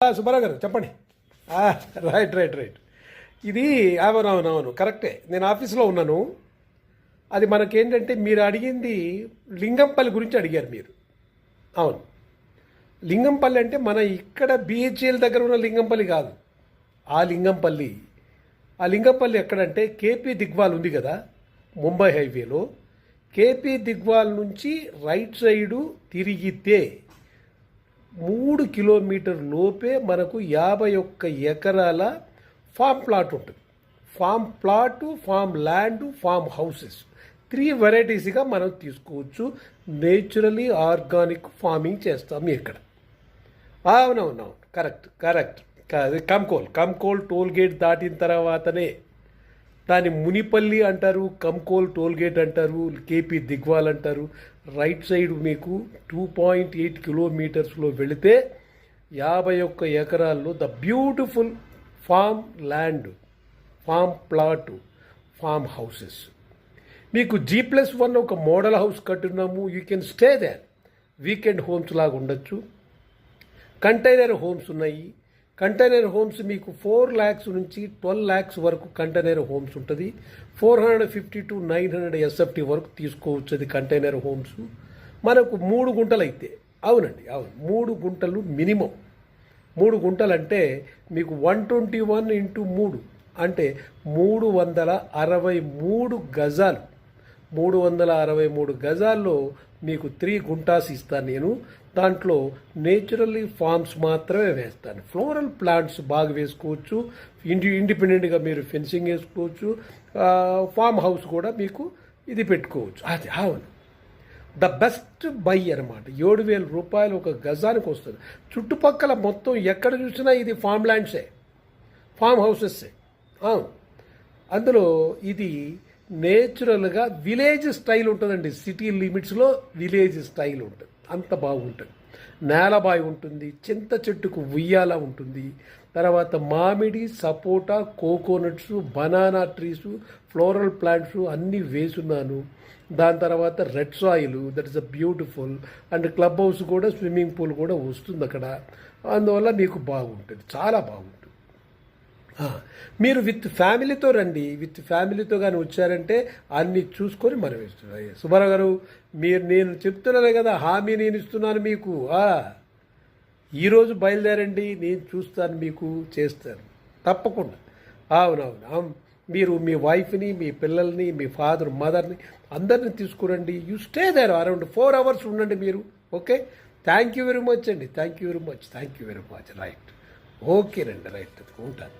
సుబ్బారావు గారు చెప్పండి. Right right right ఇది అవునవునవును కరెక్టే. నేను ఆఫీస్లో ఉన్నాను. అది మనకేంటంటే మీరు అడిగింది లింగంపల్లి గురించి అడిగారు మీరు. అవును, లింగంపల్లి అంటే మన ఇక్కడ బిహెచ్ఎల్ దగ్గర ఉన్న లింగంపల్లి కాదు. ఆ లింగంపల్లి ఎక్కడంటే కేపీ దిగ్వాల్ ఉంది కదా, ముంబై హైవేలో. కేపీ దిగ్వాల్ నుంచి రైట్ సైడు తిరిగితే 3 కిలోమీటర్ లోపే మనకు 51 ఎకరాల ఫామ్ ప్లాట్ ఉంటుంది. Farm plot, farm land, farm houses 3 వెరైటీస్గా మనం తీసుకోవచ్చు. నేచురలీ ఆర్గానిక్ ఫార్మింగ్ చేస్తాం ఇక్కడ. అవునవునవును correct correct. Kankol toll gate దాటిన తర్వాతనే దాన్ని మునిపల్లి అంటారు, కంకోల్ టోల్ గేట్ అంటారు, కేపీ దిగ్వాల్ అంటారు. రైట్ సైడ్ మీకు 2.8 కిలోమీటర్స్లో వెళితే 51 ఎకరాల్లో the beautiful farm land, farm plot, farm houses. మీకు G+1 ఒక మోడల్ హౌస్ కట్టున్నాము. You can stay there. Weekend homes లాగా ఉండొచ్చు. కంటైనర్ హోమ్స్ ఉన్నాయి. కంటైనర్ హోమ్స్ మీకు 4 lakhs నుంచి 12 lakhs వరకు కంటైనర్ హోమ్స్ ఉంటుంది. 450 to 900 SFT వరకు తీసుకోవచ్చు అది కంటైనర్ హోమ్స్. మనకు 3 గుంటలు అయితే, అవునండి అవును, 3 గుంటలు మినిమం. 3 గుంటలు అంటే మీకు 121 into 3 అంటే 363 గజాలు. 363 గజాల్లో మీకు 3 గుంటాస్ ఇస్తాను నేను. దాంట్లో నేచురల్లీ ఫార్మ్స్ మాత్రమే వేస్తాను. ఫ్లోరల్ ప్లాంట్స్ బాగా వేసుకోవచ్చు. ఇండిపెండెంట్గా మీరు ఫెన్సింగ్ వేసుకోవచ్చు. ఫామ్ హౌస్ కూడా మీకు ఇది పెట్టుకోవచ్చు. అది అవును, ద బెస్ట్ బై అనమాట. 7,000 రూపాయలు ఒక గజానికి వస్తుంది. చుట్టుపక్కల మొత్తం ఎక్కడ చూసినా ఇది ఫామ్ ల్యాండ్సే, ఫామ్ హౌసెస్సే. అవును, అందులో ఇది నేచురల్గా విలేజ్ స్టైల్ ఉంటుందండి. సిటీ లిమిట్స్లో విలేజ్ స్టైల్ ఉంటుంది. అంత బాగుంటుంది. నేలబాయి ఉంటుంది, చింత చెట్టుకు ఉయ్యాల ఉంటుంది. తర్వాత మామిడి, sapota, coconuts, banana trees, floral plants అన్నీ వేసున్నాను. దాని తర్వాత red soil, that is a beautiful. And club house కూడా, స్విమ్మింగ్ పూల్ కూడా వస్తుంది అక్కడ. అందువల్ల మీకు బాగుంటుంది, చాలా బాగుంటుంది. మీరు విత్ ఫ్యామిలీతో రండి. విత్ ఫ్యామిలీతో కానీ వచ్చారంటే అన్నీ చూసుకొని మనం ఇస్తున్నాం. సుబ్బారావు గారు, నేను చెప్తున్నాను కదా, హామీ నేను ఇస్తున్నాను మీకు. ఈరోజు బయలుదేరండి, నేను చూస్తాను, మీకు చేస్తాను తప్పకుండా. అవునవును, మీరు మీ వైఫ్ని, మీ పిల్లల్ని, మీ ఫాదర్ మదర్ని అందరిని తీసుకురండి. You stay there around 4 hours ఉండండి మీరు. Okay, thank you very much అండి. Thank you very much. Right, ఓకేనండి, రైట్, ఉంటాను.